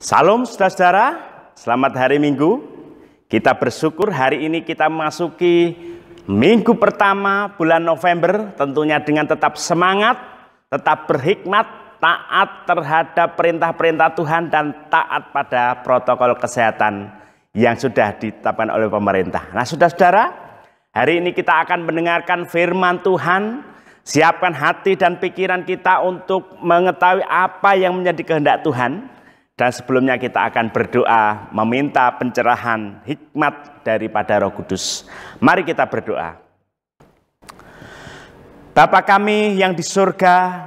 Salam saudara-saudara, selamat hari Minggu. Kita bersyukur hari ini kita memasuki minggu pertama bulan November, tentunya dengan tetap semangat, tetap berhikmat, taat terhadap perintah-perintah Tuhan dan taat pada protokol kesehatan yang sudah ditetapkan oleh pemerintah. Nah saudara-saudara, hari ini kita akan mendengarkan firman Tuhan. Siapkan hati dan pikiran kita untuk mengetahui apa yang menjadi kehendak Tuhan. Dan sebelumnya kita akan berdoa meminta pencerahan hikmat daripada Roh Kudus. Mari kita berdoa. Bapa kami yang di surga,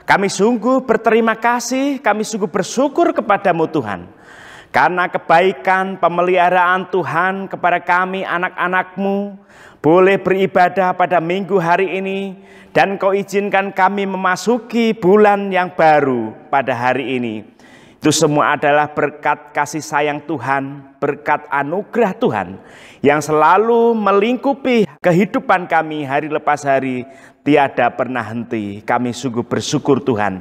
kami sungguh berterima kasih, kami sungguh bersyukur kepadamu Tuhan. Karena kebaikan pemeliharaan Tuhan kepada kami anak-anakmu, boleh beribadah pada minggu hari ini, dan Kau izinkan kami memasuki bulan yang baru pada hari ini. Itu semua adalah berkat kasih sayang Tuhan, berkat anugerah Tuhan yang selalu melingkupi kehidupan kami hari lepas hari, tiada pernah henti. Kami sungguh bersyukur Tuhan.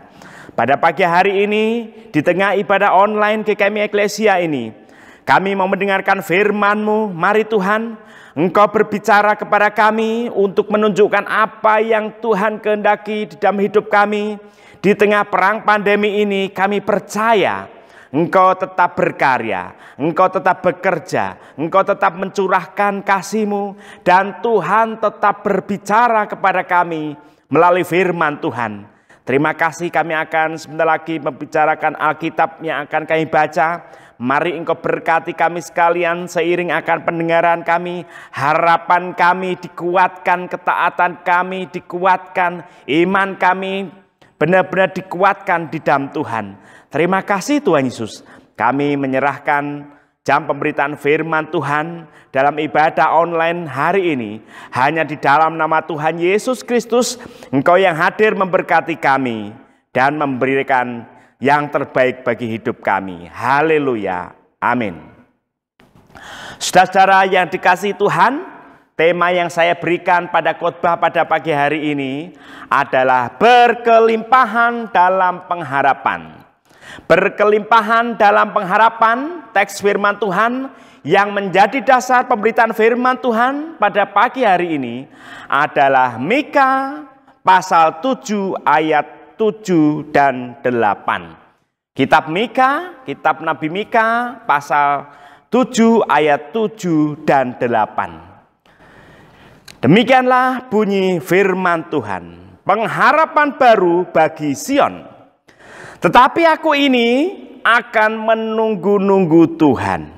Pada pagi hari ini, di tengah ibadah online GKMI Eklesia ini, kami mau mendengarkan firman-Mu. Mari Tuhan, Engkau berbicara kepada kami untuk menunjukkan apa yang Tuhan kehendaki di dalam hidup kami. Di tengah perang pandemi ini kami percaya Engkau tetap berkarya, Engkau tetap bekerja, Engkau tetap mencurahkan kasih-Mu, dan Tuhan tetap berbicara kepada kami melalui firman Tuhan. Terima kasih, kami akan sebentar lagi membicarakan Alkitab yang akan kami baca. Mari Engkau berkati kami sekalian seiring akan pendengaran kami. Harapan kami dikuatkan, ketaatan kami dikuatkan, iman kami benar-benar dikuatkan di dalam Tuhan. Terima kasih Tuhan Yesus. Kami menyerahkan jam pemberitaan firman Tuhan dalam ibadah online hari ini. Hanya di dalam nama Tuhan Yesus Kristus, Engkau yang hadir memberkati kami dan memberikan yang terbaik bagi hidup kami. Haleluya. Amin. Saudara-saudara yang dikasihi Tuhan, tema yang saya berikan pada khotbah pada pagi hari ini adalah berkelimpahan dalam pengharapan. Berkelimpahan dalam pengharapan, teks firman Tuhan yang menjadi dasar pemberitaan firman Tuhan pada pagi hari ini adalah Mika pasal 7 ayat 7 dan 8. Kitab Mika, kitab Nabi Mika pasal 7 ayat 7 dan 8. Demikianlah bunyi firman Tuhan. Pengharapan baru bagi Sion. Tetapi aku ini akan menunggu-nunggu Tuhan.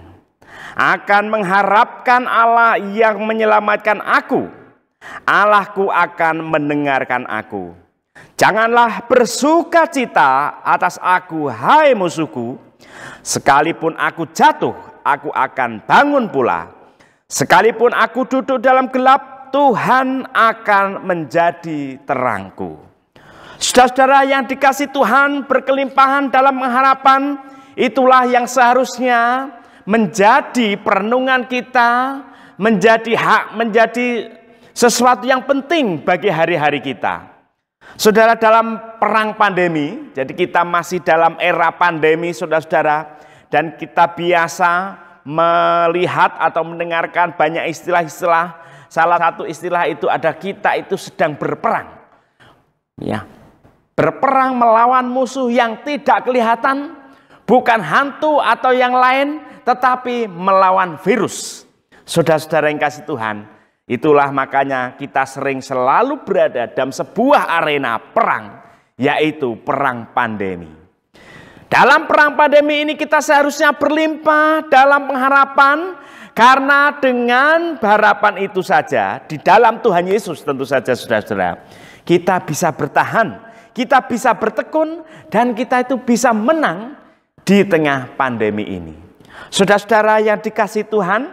Akan mengharapkan Allah yang menyelamatkan aku. Allahku akan mendengarkan aku. Janganlah bersuka cita atas aku, hai musuhku. Sekalipun aku jatuh, aku akan bangun pula. Sekalipun aku duduk dalam gelap, Tuhan akan menjadi terangku. Saudara-saudara yang dikasihi Tuhan, berkelimpahan dalam pengharapan, itulah yang seharusnya menjadi perenungan kita, menjadi hak, menjadi sesuatu yang penting bagi hari-hari kita. Saudara, dalam perang pandemi, jadi kita masih dalam era pandemi saudara-saudara, dan kita biasa melihat atau mendengarkan banyak istilah-istilah. Salah satu istilah itu ada kita itu sedang berperang. Ya. Berperang melawan musuh yang tidak kelihatan, bukan hantu atau yang lain, tetapi melawan virus. Saudara-saudara yang kasih Tuhan, itulah makanya kita selalu berada dalam sebuah arena perang, yaitu perang pandemi. Dalam perang pandemi ini kita seharusnya berlimpah dalam pengharapan, karena dengan harapan itu saja, di dalam Tuhan Yesus tentu saja saudara-saudara, kita bisa bertahan, kita bisa bertekun, dan kita itu bisa menang di tengah pandemi ini. Saudara-saudara yang dikasihi Tuhan,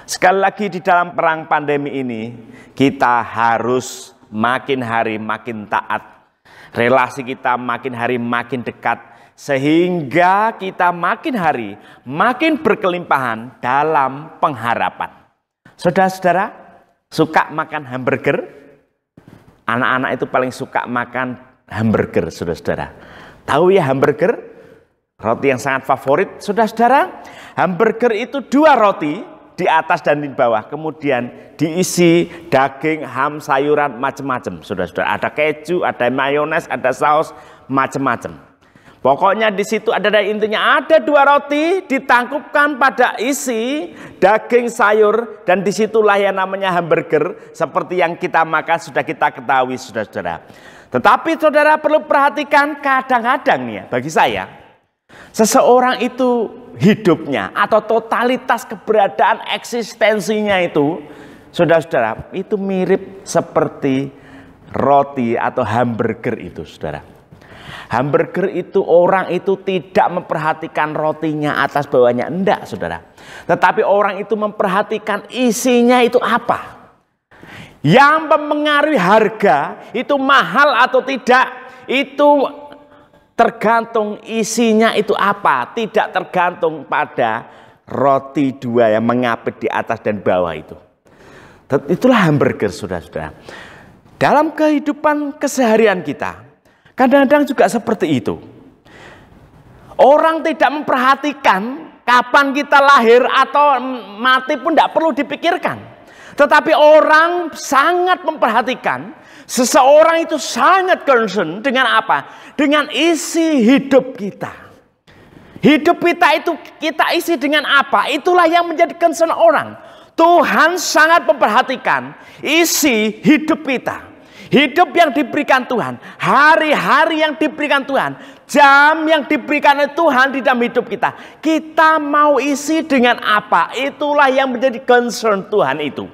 sekali lagi di dalam perang pandemi ini, kita harus makin hari makin taat. Relasi kita makin hari makin dekat. Sehingga kita makin hari makin berkelimpahan dalam pengharapan. Saudara-saudara, suka makan hamburger? Anak-anak itu paling suka makan hamburger, saudara-saudara. Tahu ya hamburger? Roti yang sangat favorit, saudara-saudara, hamburger itu 2 roti di atas dan di bawah, kemudian diisi daging, ham, sayuran, macam-macam, saudara-saudara. Ada keju, ada mayones, ada saus, macam-macam. Pokoknya di situ ada intinya ada 2 roti ditangkupkan pada isi daging, sayur, dan disitulah yang namanya hamburger seperti yang kita makan sudah kita ketahui, saudara-saudara. Tetapi saudara perlu perhatikan kadang-kadang nih ya, bagi saya, seseorang itu hidupnya atau totalitas keberadaan eksistensinya itu, saudara-saudara, itu mirip seperti roti atau hamburger itu, saudara. Hamburger itu orang itu tidak memperhatikan rotinya atas bawahnya, enggak, saudara. Tetapi orang itu memperhatikan isinya itu apa. Yang mempengaruhi harga itu mahal atau tidak, itu tergantung isinya itu apa, tidak tergantung pada roti 2 yang mengapit di atas dan bawah itu. Itulah hamburger, saudara-saudara. Dalam kehidupan keseharian kita, kadang-kadang juga seperti itu. Orang tidak memperhatikan kapan kita lahir atau mati pun tidak perlu dipikirkan. Tetapi orang sangat memperhatikan, seseorang itu sangat concern dengan apa? Dengan isi hidup kita. Hidup kita itu kita isi dengan apa? Itulah yang menjadi concern orang. Tuhan sangat memperhatikan isi hidup kita. Hidup yang diberikan Tuhan, hari-hari yang diberikan Tuhan, jam yang diberikan oleh Tuhan di dalam hidup kita. Kita mau isi dengan apa? Itulah yang menjadi concern Tuhan itu.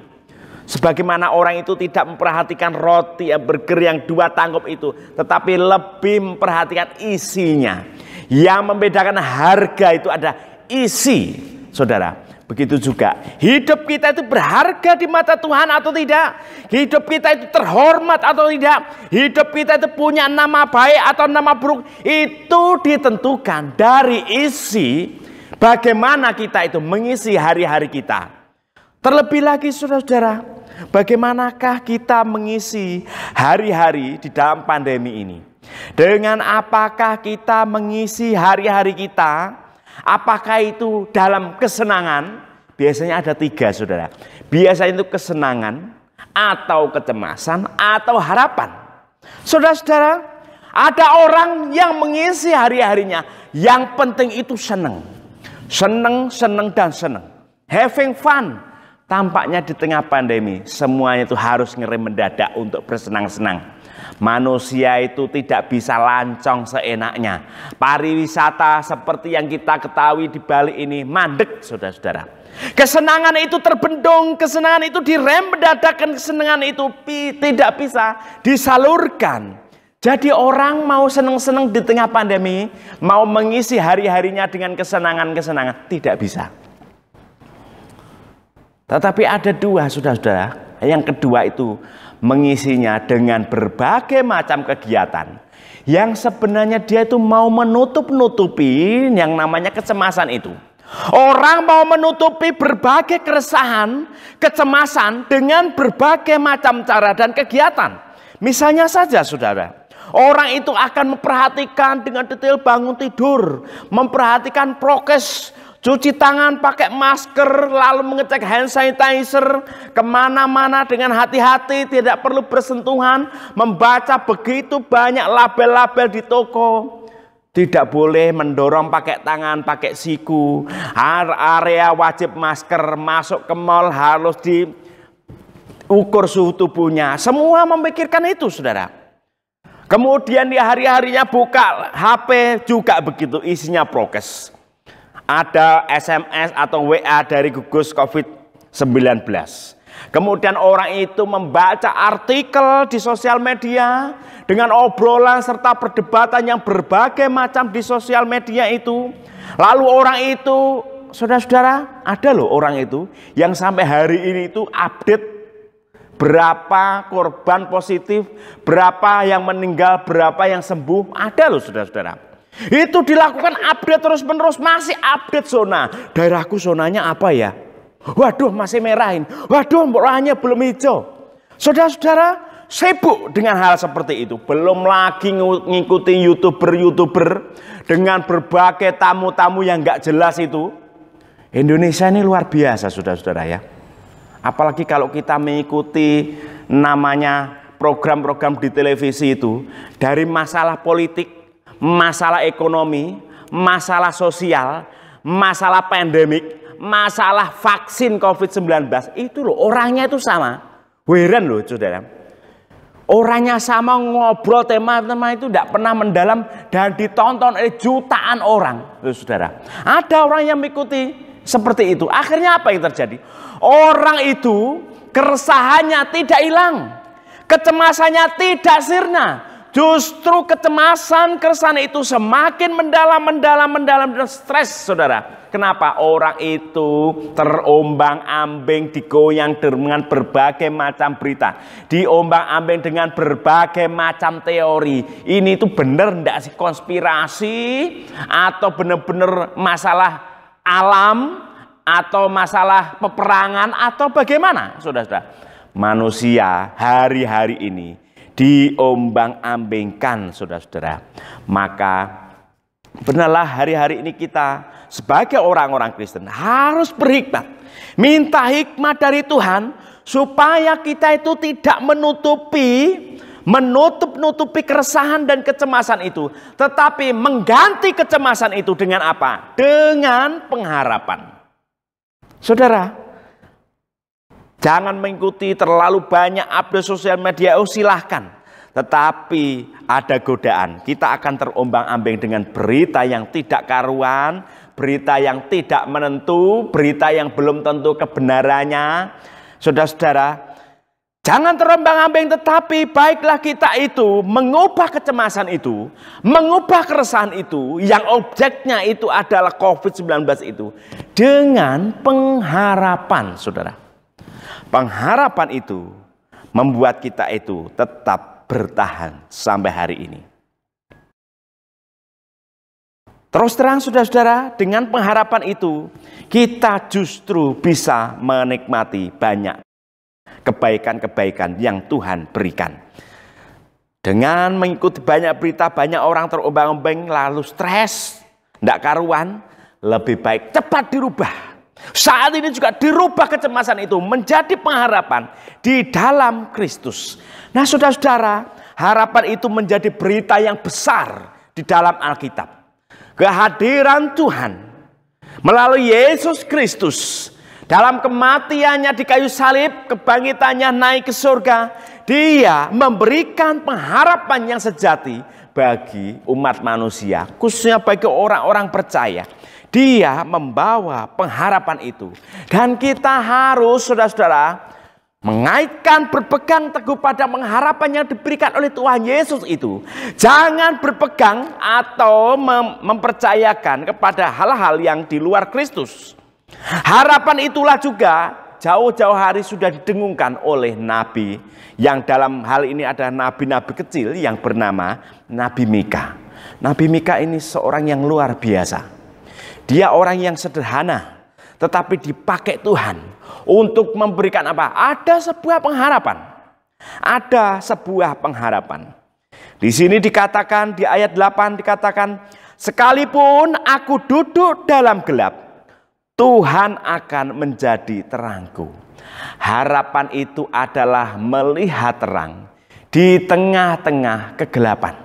Sebagaimana orang itu tidak memperhatikan roti burger yang 2 tangkup itu, tetapi lebih memperhatikan isinya. Yang membedakan harga itu ada isi, saudara. Begitu juga hidup kita itu berharga di mata Tuhan atau tidak. Hidup kita itu terhormat atau tidak. Hidup kita itu punya nama baik atau nama buruk. Itu ditentukan dari isi bagaimana kita itu mengisi hari-hari kita. Terlebih lagi saudara-saudara, bagaimanakah kita mengisi hari-hari di dalam pandemi ini? Dengan apakah kita mengisi hari-hari kita? Apakah itu dalam kesenangan? Biasanya ada 3, saudara. Biasanya itu kesenangan, atau kecemasan, atau harapan. Saudara-saudara, ada orang yang mengisi hari-harinya. Yang penting itu senang. Senang, senang, dan senang. Having fun. Tampaknya di tengah pandemi, semuanya itu harus ngerem mendadak untuk bersenang-senang. Manusia itu tidak bisa lancong seenaknya. Pariwisata seperti yang kita ketahui di Bali ini mandek, saudara-saudara. Kesenangan itu terbendung, kesenangan itu direm mendadak, kesenangan itu tidak bisa disalurkan. Jadi orang mau senang-senang di tengah pandemi, mau mengisi hari-harinya dengan kesenangan-kesenangan, tidak bisa. Tetapi ada 2, saudara-saudara. Yang kedua itu mengisinya dengan berbagai macam kegiatan yang sebenarnya dia itu mau menutup-nutupi yang namanya kecemasan itu. Orang mau menutupi berbagai keresahan, kecemasan dengan berbagai macam cara dan kegiatan. Misalnya saja saudara, orang itu akan memperhatikan dengan detail bangun tidur, memperhatikan prokes, cuci tangan pakai masker, lalu mengecek hand sanitizer, kemana-mana dengan hati-hati, tidak perlu bersentuhan, membaca begitu banyak label-label di toko. Tidak boleh mendorong pakai tangan, pakai siku. Area wajib masker, masuk ke mal harus diukur suhu tubuhnya. Semua memikirkan itu, saudara. Kemudian di hari-harinya buka HP juga begitu, isinya prokes. Ada SMS atau WA dari gugus COVID-19. Kemudian orang itu membaca artikel di sosial media dengan obrolan serta perdebatan yang berbagai macam di sosial media itu. Lalu orang itu, saudara-saudara, ada loh orang itu yang sampai hari ini itu update berapa korban positif, berapa yang meninggal, berapa yang sembuh, ada loh saudara-saudara. Itu dilakukan update terus-menerus, masih update zona. Daerahku zonanya apa ya? Waduh masih merahin. Waduh warnanya belum hijau. Saudara-saudara, sibuk dengan hal seperti itu. Belum lagi ngikuti YouTuber dengan berbagai tamu-tamu yang nggak jelas itu. Indonesia ini luar biasa, saudara-saudara ya. Apalagi kalau kita mengikuti namanya program-program di televisi itu, dari masalah politik, masalah ekonomi, masalah sosial, masalah pandemik, masalah vaksin COVID-19, itu loh orangnya itu sama. Heran loh saudara. Orangnya sama, ngobrol tema-tema itu tidak pernah mendalam dan ditonton oleh jutaan orang loh saudara. Ada orang yang mengikuti seperti itu. Akhirnya apa yang terjadi? Orang itu keresahannya tidak hilang. Kecemasannya tidak sirna. Justru keresahan itu semakin mendalam dan stres, saudara. Kenapa? Orang itu terombang-ambing, digoyang dengan berbagai macam berita. Diombang-ambing dengan berbagai macam teori. Ini itu benar enggak sih konspirasi? Atau benar-benar masalah alam? Atau masalah peperangan? Atau bagaimana, saudara-saudara? Manusia hari-hari ini diombang-ambingkan, saudara-saudara. Maka benarlah hari-hari ini kita sebagai orang-orang Kristen harus berhikmat. Minta hikmat dari Tuhan supaya kita itu tidak menutup-nutupi keresahan dan kecemasan itu. Tetapi mengganti kecemasan itu dengan apa? Dengan pengharapan. Saudara, jangan mengikuti terlalu banyak update sosial media, silahkan. Tetapi ada godaan, kita akan terombang-ambing dengan berita yang tidak karuan, berita yang tidak menentu, berita yang belum tentu kebenarannya. Saudara-saudara, jangan terombang-ambing, tetapi baiklah kita itu mengubah kecemasan itu, mengubah keresahan itu, yang objeknya itu adalah COVID-19 itu, dengan pengharapan, saudara. Pengharapan itu membuat kita itu tetap bertahan sampai hari ini. Terus terang, saudara-saudara, dengan pengharapan itu kita justru bisa menikmati banyak kebaikan-kebaikan yang Tuhan berikan. Dengan mengikuti banyak berita, banyak orang terombang-ambing lalu stres, tidak karuan, lebih baik cepat dirubah. Saat ini juga dirubah kecemasan itu menjadi pengharapan di dalam Kristus. Nah, saudara-saudara, harapan itu menjadi berita yang besar di dalam Alkitab. Kehadiran Tuhan melalui Yesus Kristus dalam kematiannya di kayu salib, kebangkitannya naik ke surga, Dia memberikan pengharapan yang sejati bagi umat manusia, khususnya bagi orang-orang percaya. Dia membawa pengharapan itu. Dan kita harus, saudara-saudara, mengaitkan, berpegang teguh pada pengharapan yang diberikan oleh Tuhan Yesus itu. Jangan berpegang atau mempercayakan kepada hal-hal yang di luar Kristus. Harapan itulah juga jauh-jauh hari sudah didengungkan oleh Nabi. Yang dalam hal ini adalah nabi-nabi kecil yang bernama Nabi Mika. Nabi Mika ini seorang yang luar biasa. Dia orang yang sederhana, tetapi dipakai Tuhan untuk memberikan apa? Ada sebuah pengharapan. Ada sebuah pengharapan. Di sini dikatakan, di ayat 8 dikatakan, sekalipun aku duduk dalam gelap, Tuhan akan menjadi terangku. Harapan itu adalah melihat terang di tengah-tengah kegelapan.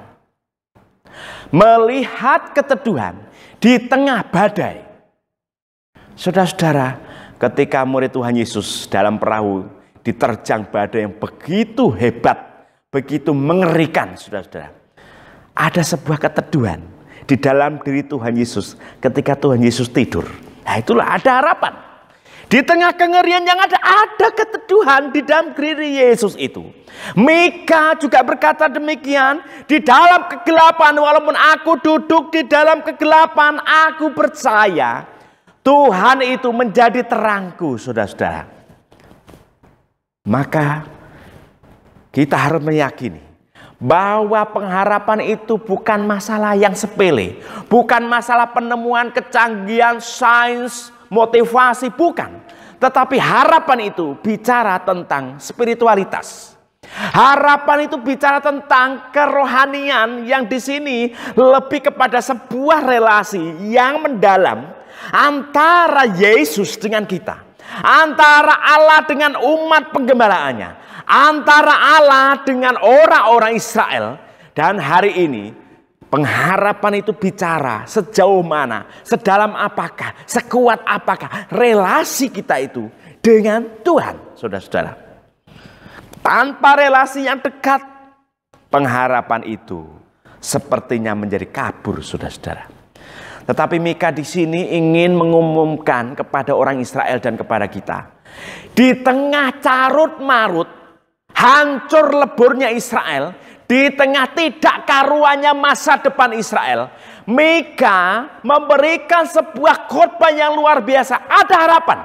Melihat keteduhan di tengah badai. Saudara-saudara, ketika murid Tuhan Yesus dalam perahu diterjang badai yang begitu hebat, begitu mengerikan, saudara-saudara, ada sebuah keteduhan di dalam diri Tuhan Yesus ketika Tuhan Yesus tidur. Nah, itulah ada harapan. Di tengah kengerian yang ada keteduhan di dalam diri Yesus itu. Mika juga berkata demikian, di dalam kegelapan, walaupun aku duduk di dalam kegelapan, aku percaya Tuhan itu menjadi terangku, saudara-saudara. Maka kita harus meyakini bahwa pengharapan itu bukan masalah yang sepele, bukan masalah penemuan kecanggihan sains, motivasi, bukan. Tetapi harapan itu bicara tentang spiritualitas. Harapan itu bicara tentang kerohanian yang di sini lebih kepada sebuah relasi yang mendalam antara Yesus dengan kita, antara Allah dengan umat penggembalaannya, antara Allah dengan orang-orang Israel. Dan hari ini pengharapan itu bicara sejauh mana, sedalam apakah, sekuat apakah relasi kita itu dengan Tuhan, saudara-saudara. Tanpa relasi yang dekat, pengharapan itu sepertinya menjadi kabur, saudara-saudara. Tetapi Mika di sini ingin mengumumkan kepada orang Israel dan kepada kita, di tengah carut marut, hancur leburnya Israel, di tengah tidak karuannya masa depan Israel, Mika memberikan sebuah khotbah yang luar biasa. Ada harapan.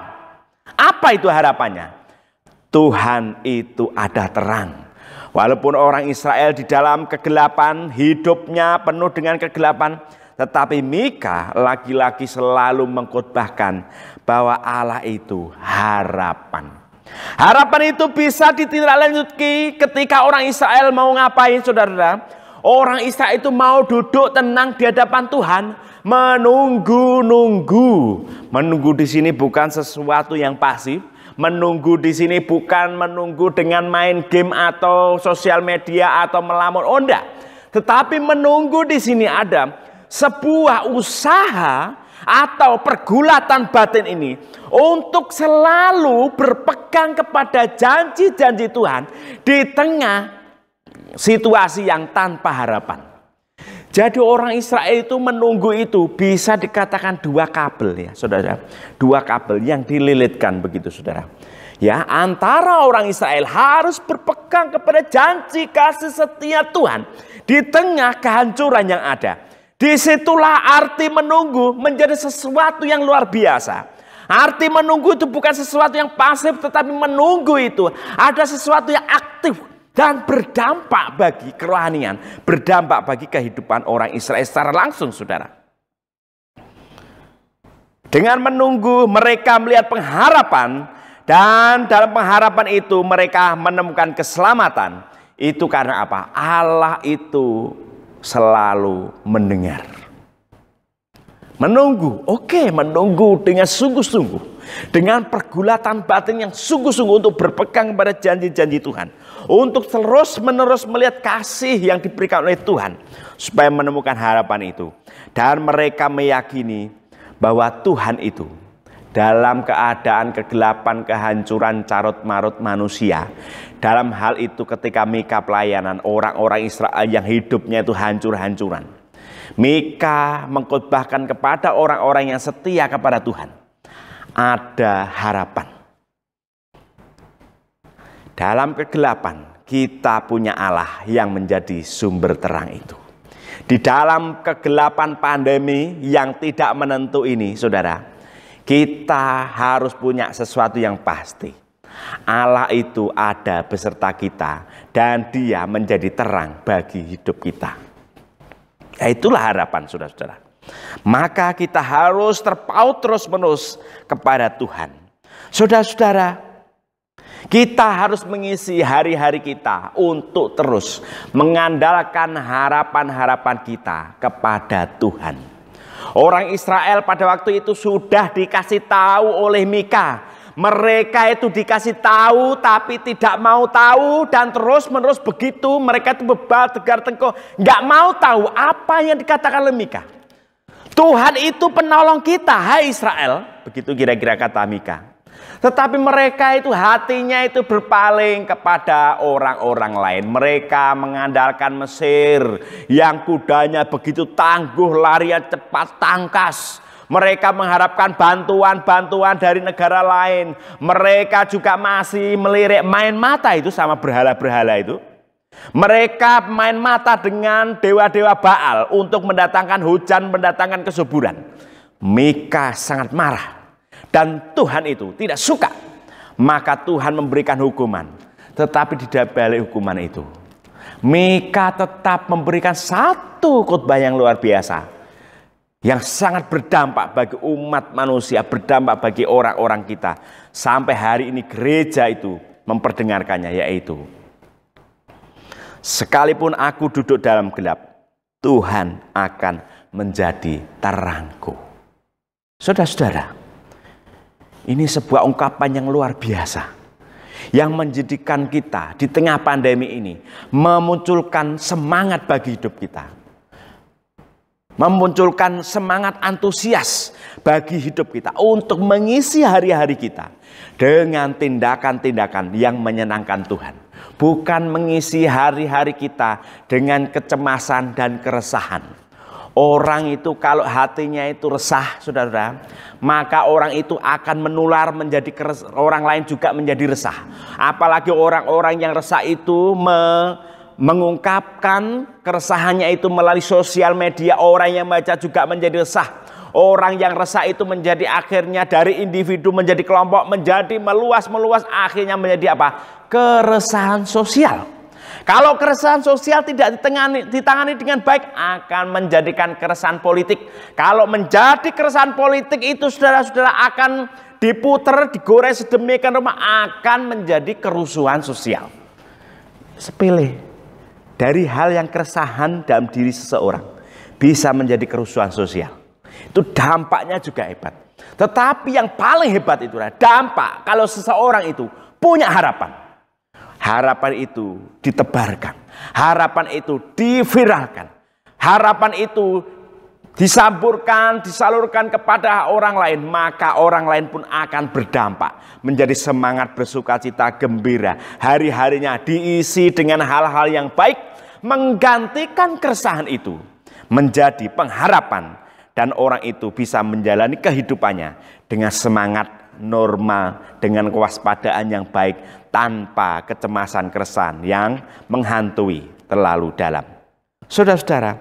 Apa itu harapannya? Tuhan itu ada terang. Walaupun orang Israel di dalam kegelapan, hidupnya penuh dengan kegelapan, tetapi Mika lagi-lagi selalu mengkhotbahkan bahwa Allah itu harapan. Harapan itu bisa ditindaklanjuti ketika orang Israel mau ngapain, saudara? Orang Israel itu mau duduk tenang di hadapan Tuhan, menunggu-nunggu. Menunggu di sini bukan sesuatu yang pasif. Menunggu di sini bukan menunggu dengan main game atau sosial media atau melamun. Oh enggak. Tetapi menunggu di sini ada sebuah usaha atau pergulatan batin ini untuk selalu berpegang kepada janji-janji Tuhan di tengah situasi yang tanpa harapan. Jadi orang Israel itu menunggu itu bisa dikatakan dua kabel, ya saudara. Dua kabel yang dililitkan begitu, saudara. Ya, antara orang Israel harus berpegang kepada janji kasih setia Tuhan di tengah kehancuran yang ada. Disitulah arti menunggu menjadi sesuatu yang luar biasa. Arti menunggu itu bukan sesuatu yang pasif, tetapi menunggu itu ada sesuatu yang aktif dan berdampak bagi kerohanian, berdampak bagi kehidupan orang Israel secara langsung, saudara. Dengan menunggu mereka melihat pengharapan, dan dalam pengharapan itu mereka menemukan keselamatan. Itu karena apa? Allah itu selalu mendengar. Menunggu, oke, menunggu dengan sungguh-sungguh, dengan pergulatan batin yang sungguh-sungguh untuk berpegang pada janji-janji Tuhan, untuk terus-menerus melihat kasih yang diberikan oleh Tuhan supaya menemukan harapan itu. Dan mereka meyakini bahwa Tuhan itu dalam keadaan kegelapan, kehancuran, carut-marut manusia. Dalam hal itu ketika Mika pelayanan orang-orang Israel yang hidupnya itu hancur-hancuran, Mika mengkhotbahkan kepada orang-orang yang setia kepada Tuhan, ada harapan. Dalam kegelapan kita punya Allah yang menjadi sumber terang itu. Di dalam kegelapan pandemi yang tidak menentu ini, saudara, kita harus punya sesuatu yang pasti. Allah itu ada beserta kita dan Dia menjadi terang bagi hidup kita. Ya, itulah harapan, saudara-saudara. Maka kita harus terpaut terus-menerus kepada Tuhan. Saudara-saudara, kita harus mengisi hari-hari kita untuk terus mengandalkan harapan-harapan kita kepada Tuhan. Orang Israel pada waktu itu sudah dikasih tahu oleh Mika. Mereka itu dikasih tahu tapi tidak mau tahu, dan terus-menerus begitu mereka itu bebal, tegar tengkoh, nggak mau tahu apa yang dikatakan oleh Mika. Tuhan itu penolong kita, hai Israel, begitu kira-kira kata Mika. Tetapi mereka itu hatinya itu berpaling kepada orang-orang lain. Mereka mengandalkan Mesir yang kudanya begitu tangguh, larinya cepat, tangkas. Mereka mengharapkan bantuan-bantuan dari negara lain. Mereka juga masih melirik main mata itu sama berhala-berhala itu. Mereka main mata dengan dewa-dewa Baal untuk mendatangkan hujan, mendatangkan kesuburan. Mika sangat marah. Dan Tuhan itu tidak suka. Maka Tuhan memberikan hukuman. Tetapi di balik hukuman itu, Mika tetap memberikan satu khotbah yang luar biasa, yang sangat berdampak bagi umat manusia, berdampak bagi orang-orang kita. Sampai hari ini gereja itu memperdengarkannya, yaitu Sekalipun aku duduk dalam gelap, Tuhan akan menjadi terangku. Saudara-saudara, ini sebuah ungkapan yang luar biasa, yang menjadikan kita di tengah pandemi ini memunculkan semangat bagi hidup kita, memunculkan semangat antusias bagi hidup kita untuk mengisi hari-hari kita dengan tindakan-tindakan yang menyenangkan Tuhan, bukan mengisi hari-hari kita dengan kecemasan dan keresahan. Orang itu kalau hatinya itu resah, saudara, maka orang itu akan menular menjadi orang lain juga menjadi resah. Apalagi orang-orang yang resah itu mengungkapkan keresahannya itu melalui sosial media, orang yang baca juga menjadi resah. Orang yang resah itu menjadi akhirnya dari individu menjadi kelompok, menjadi meluas, akhirnya menjadi apa? Keresahan sosial. Kalau keresahan sosial tidak ditangani dengan baik, akan menjadikan keresahan politik. Kalau menjadi keresahan politik itu, saudara-saudara, akan diputer, digoreng sedemikian rupa, akan menjadi kerusuhan sosial. Sepele. Dari hal yang keresahan dalam diri seseorang bisa menjadi kerusuhan sosial. Itu dampaknya juga hebat. Tetapi yang paling hebat itu adalah dampak kalau seseorang itu punya harapan. Harapan itu ditebarkan, harapan itu diviralkan, harapan itu disalurkan kepada orang lain, maka orang lain pun akan berdampak, menjadi semangat bersukacita gembira. Hari-harinya diisi dengan hal-hal yang baik, menggantikan keresahan itu menjadi pengharapan, dan orang itu bisa menjalani kehidupannya dengan semangat normal, dengan kewaspadaan yang baik, tanpa kecemasan keresahan yang menghantui terlalu dalam. Saudara-saudara,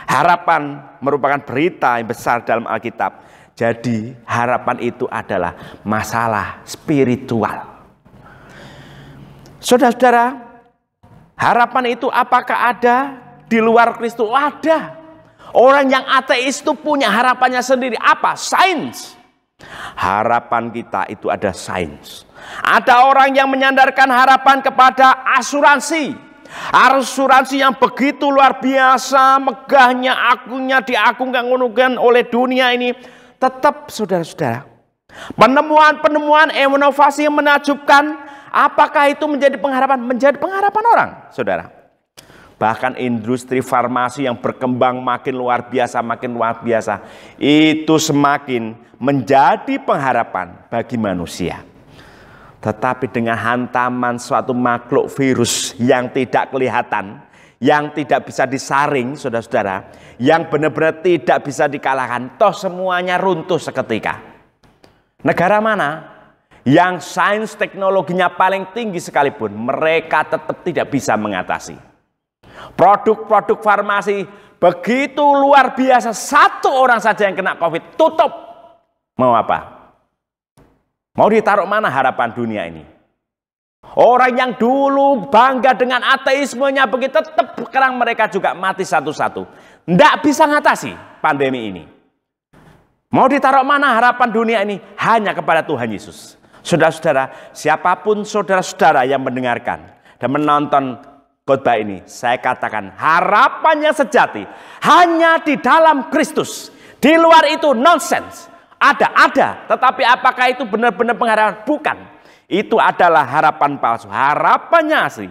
harapan merupakan berita yang besar dalam Alkitab. Jadi harapan itu adalah masalah spiritual. Saudara-saudara, harapan itu apakah ada di luar Kristus? Ada. Orang yang ateis itu punya harapannya sendiri. Apa? Sains. Harapan kita itu ada sains. Ada orang yang menyandarkan harapan kepada asuransi. Asuransi yang begitu luar biasa, megahnya, agungnya, diagung-agungkan oleh dunia ini. Tetap, saudara-saudara, penemuan-penemuan inovasi yang menakjubkan, apakah itu menjadi pengharapan? Menjadi pengharapan orang, saudara. Bahkan industri farmasi yang berkembang makin luar biasa, itu semakin menjadi pengharapan bagi manusia. Tetapi dengan hantaman suatu makhluk virus yang tidak kelihatan, yang tidak bisa disaring, saudara-saudara, yang benar-benar tidak bisa dikalahkan, toh semuanya runtuh seketika. Negara mana yang sains teknologinya paling tinggi sekalipun, mereka tetap tidak bisa mengatasi. Produk-produk farmasi begitu luar biasa, satu orang saja yang kena COVID, tutup. Mau apa? Mau ditaruh mana harapan dunia ini? Orang yang dulu bangga dengan ateismenya begitu, tetap sekarang mereka juga mati satu-satu. Tidak bisa mengatasi pandemi ini. Mau ditaruh mana harapan dunia ini? Hanya kepada Tuhan Yesus. Saudara-saudara, siapapun saudara-saudara yang mendengarkan dan menonton khotbah ini, saya katakan harapannya sejati hanya di dalam Kristus. Di luar itu nonsens. Ada, tetapi apakah itu benar-benar pengharapan? Bukan. Itu adalah harapan palsu. Harapannya asli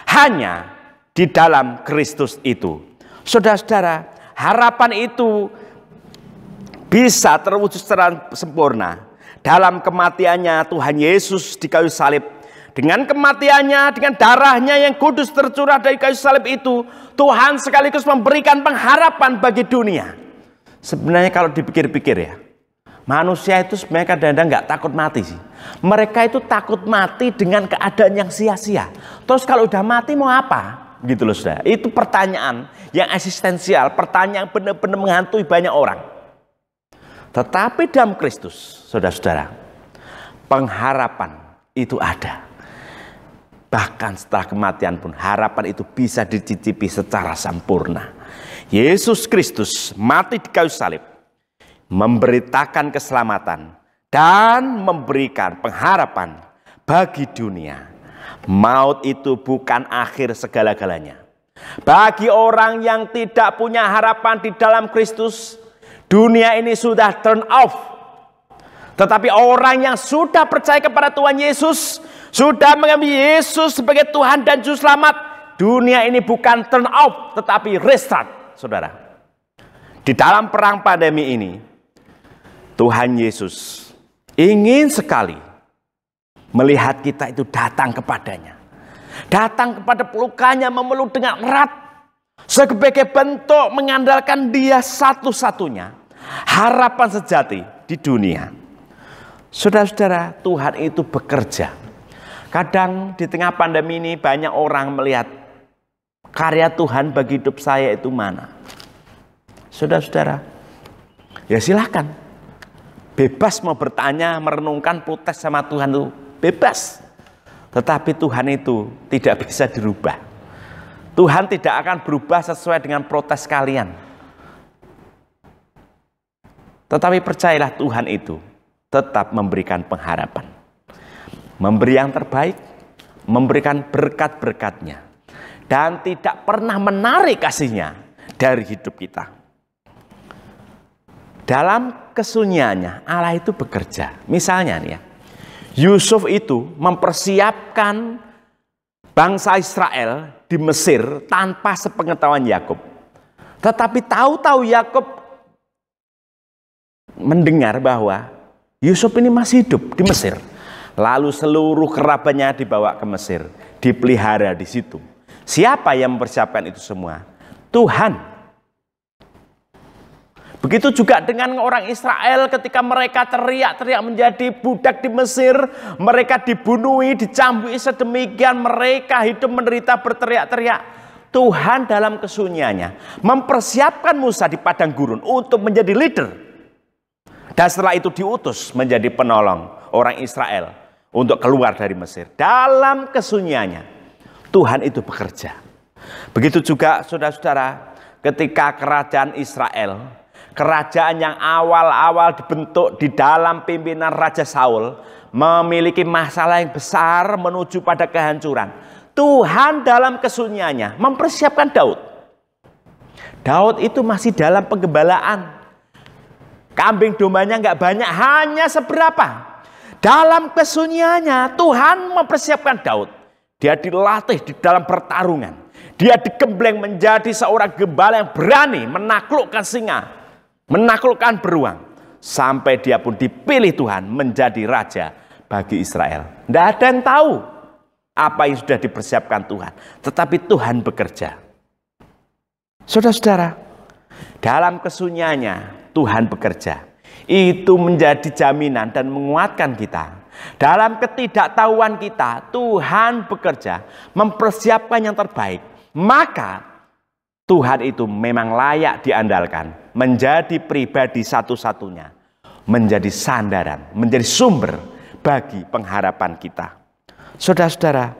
hanya di dalam Kristus itu. Saudara-saudara, harapan itu bisa terwujud secara sempurna dalam kematiannya Tuhan Yesus di kayu salib. Dengan kematiannya, dengan darahnya yang kudus tercurah dari kayu salib itu, Tuhan sekaligus memberikan pengharapan bagi dunia. Sebenarnya kalau dipikir-pikir ya, manusia itu sebenarnya kadang-kadang nggak takut mati sih. Mereka itu takut mati dengan keadaan yang sia-sia. Terus kalau udah mati mau apa? Gitu loh saudara. Itu pertanyaan yang eksistensial, pertanyaan yang benar-benar menghantui banyak orang. Tetapi dalam Kristus, saudara-saudara, pengharapan itu ada. Bahkan setelah kematian pun harapan itu bisa dicicipi secara sempurna. Yesus Kristus mati di kayu salib, memberitakan keselamatan dan memberikan pengharapan bagi dunia. Maut itu bukan akhir segala-galanya. Bagi orang yang tidak punya harapan di dalam Kristus, dunia ini sudah turn off. Tetapi orang yang sudah percaya kepada Tuhan Yesus, sudah mengambil Yesus sebagai Tuhan dan Juru Selamat, dunia ini bukan turn off, tetapi restart, saudara. Di dalam perang pandemi ini, Tuhan Yesus ingin sekali melihat kita itu datang kepadanya. Datang kepada pelukannya, memeluk dengan erat. Sebagai bentuk mengandalkan Dia satu-satunya harapan sejati di dunia. Saudara-saudara, Tuhan itu bekerja. Kadang di tengah pandemi ini banyak orang melihat karya Tuhan bagi hidup saya itu mana. Saudara-saudara, ya silakan. Bebas mau bertanya, merenungkan, protes sama Tuhan itu bebas. Tetapi Tuhan itu tidak bisa dirubah. Tuhan tidak akan berubah sesuai dengan protes kalian. Tetapi percayalah, Tuhan itu tetap memberikan pengharapan. Memberi yang terbaik, memberikan berkat-berkat-Nya. Dan tidak pernah menarik kasih-Nya dari hidup kita. Dalam kesunyiannya Allah itu bekerja. Misalnya nih ya, Yusuf itu mempersiapkan bangsa Israel di Mesir tanpa sepengetahuan Yakub. Tetapi tahu-tahu Yakub mendengar bahwa Yusuf ini masih hidup di Mesir. Lalu seluruh kerabatnya dibawa ke Mesir, dipelihara di situ. Siapa yang mempersiapkan itu semua? Tuhan. Begitu juga dengan orang Israel ketika mereka teriak-teriak menjadi budak di Mesir. Mereka dibunuhi, dicambui sedemikian. Mereka hidup menderita berteriak-teriak. Tuhan dalam kesunyiannya mempersiapkan Musa di padang gurun untuk menjadi leader. Dan setelah itu diutus menjadi penolong orang Israel untuk keluar dari Mesir. Dalam kesunyiannya Tuhan itu bekerja. Begitu juga saudara-saudara ketika kerajaan Israel, kerajaan yang awal-awal dibentuk di dalam pimpinan Raja Saul, memiliki masalah yang besar menuju pada kehancuran. Tuhan dalam kesunyiannya mempersiapkan Daud. Daud itu masih dalam penggembalaan. Kambing dombanya nggak banyak, hanya seberapa. Dalam kesunyiannya Tuhan mempersiapkan Daud. Dia dilatih di dalam pertarungan. Dia digembleng menjadi seorang gembala yang berani menaklukkan singa, menaklukkan beruang, sampai dia pun dipilih Tuhan menjadi raja bagi Israel. Tidak ada yang tahu apa yang sudah dipersiapkan Tuhan, tetapi Tuhan bekerja. Saudara-saudara, dalam kesunyiannya Tuhan bekerja. Itu menjadi jaminan dan menguatkan kita. Dalam ketidaktahuan kita, Tuhan bekerja, mempersiapkan yang terbaik. Maka Tuhan itu memang layak diandalkan, menjadi pribadi satu-satunya, menjadi sandaran, menjadi sumber bagi pengharapan kita. Saudara-saudara,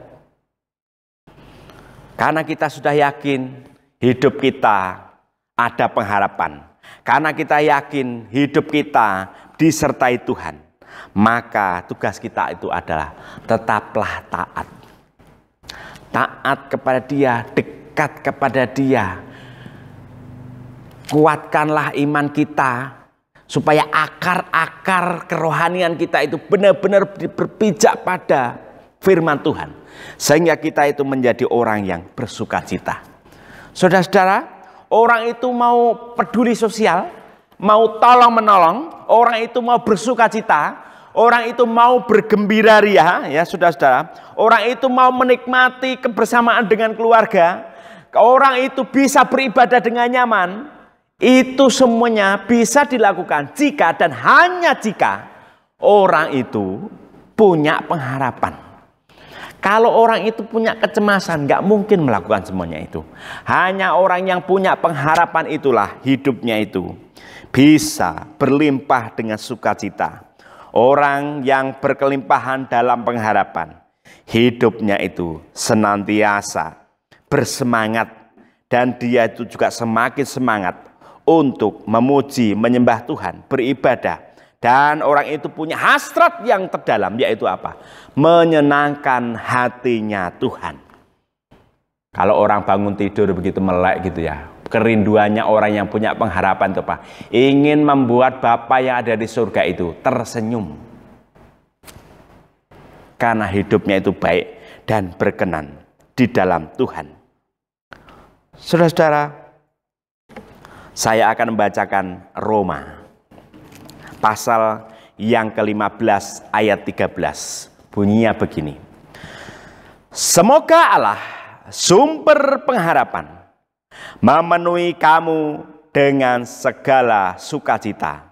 karena kita sudah yakin hidup kita ada pengharapan, karena kita yakin hidup kita disertai Tuhan, maka tugas kita itu adalah tetaplah taat. Taat kepada Dia, dekat kepada Dia. Kuatkanlah iman kita supaya akar-akar kerohanian kita itu benar-benar berpijak pada firman Tuhan, sehingga kita itu menjadi orang yang bersukacita. Saudara-saudara, orang itu mau peduli sosial, mau tolong menolong, orang itu mau bersukacita, orang itu mau bergembira ria, ya saudara-saudara. Orang itu mau menikmati kebersamaan dengan keluarga. Orang itu bisa beribadah dengan nyaman. Itu semuanya bisa dilakukan jika dan hanya jika orang itu punya pengharapan. Kalau orang itu punya kecemasan, nggak mungkin melakukan semuanya itu. Hanya orang yang punya pengharapan itulah hidupnya itu bisa berlimpah dengan sukacita. Orang yang berkelimpahan dalam pengharapan, hidupnya itu senantiasa bersemangat, dan dia itu juga semakin semangat untuk memuji, menyembah Tuhan, beribadah, Dan orang itu punya hasrat yang terdalam, yaitu apa? Menyenangkan hatinya Tuhan. Kalau orang bangun tidur begitu melek gitu ya, kerinduannya orang yang punya pengharapan itu apa? Ingin membuat Bapa yang ada di surga itu tersenyum. Karena hidupnya itu baik dan berkenan di dalam Tuhan. Saudara-saudara, saya akan membacakan Roma pasal yang ke-15 ayat 13. Bunyinya begini. Semoga Allah, sumber pengharapan, memenuhi kamu dengan segala sukacita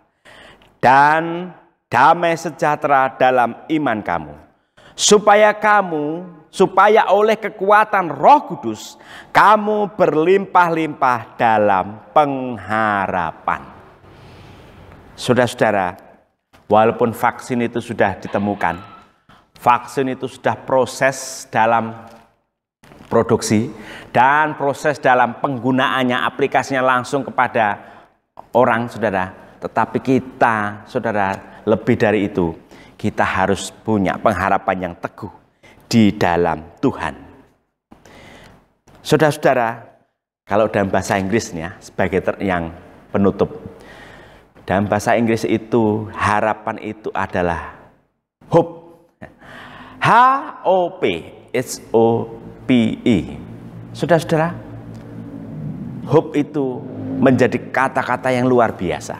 dan damai sejahtera dalam iman kamu, supaya oleh kekuatan Roh Kudus kamu berlimpah-limpah dalam pengharapan. Saudara-saudara, walaupun vaksin itu sudah ditemukan, vaksin itu sudah proses dalam produksi dan proses dalam penggunaannya, aplikasinya langsung kepada orang, saudara. Tetapi kita, saudara, lebih dari itu, kita harus punya pengharapan yang teguh di dalam Tuhan. Saudara-saudara, kalau dalam bahasa Inggrisnya sebagai yang penutup, dalam bahasa Inggris itu harapan itu adalah hope. H-O-P-E. Saudara-saudara, hope itu menjadi kata-kata yang luar biasa.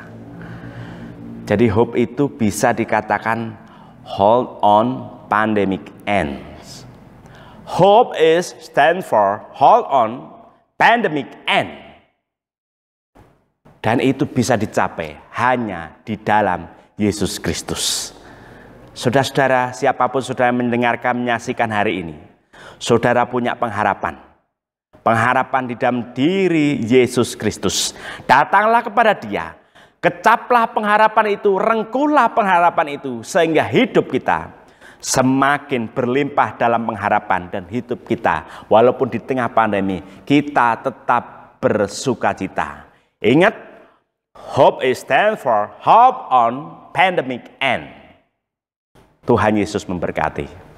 Jadi hope itu bisa dikatakan hold on, pandemic ends. Hope is stand for hold on, pandemic end. Dan itu bisa dicapai hanya di dalam Yesus Kristus. Saudara-saudara, siapapun saudara mendengarkan, menyaksikan hari ini, saudara punya pengharapan. Pengharapan di dalam diri Yesus Kristus. Datanglah kepada Dia, kecaplah pengharapan itu, rengkuhlah pengharapan itu, sehingga hidup kita semakin berlimpah dalam pengharapan, dan hidup kita walaupun di tengah pandemi kita tetap bersukacita. Ingat, hope is stand for hope on pandemic end. Tuhan Yesus memberkati.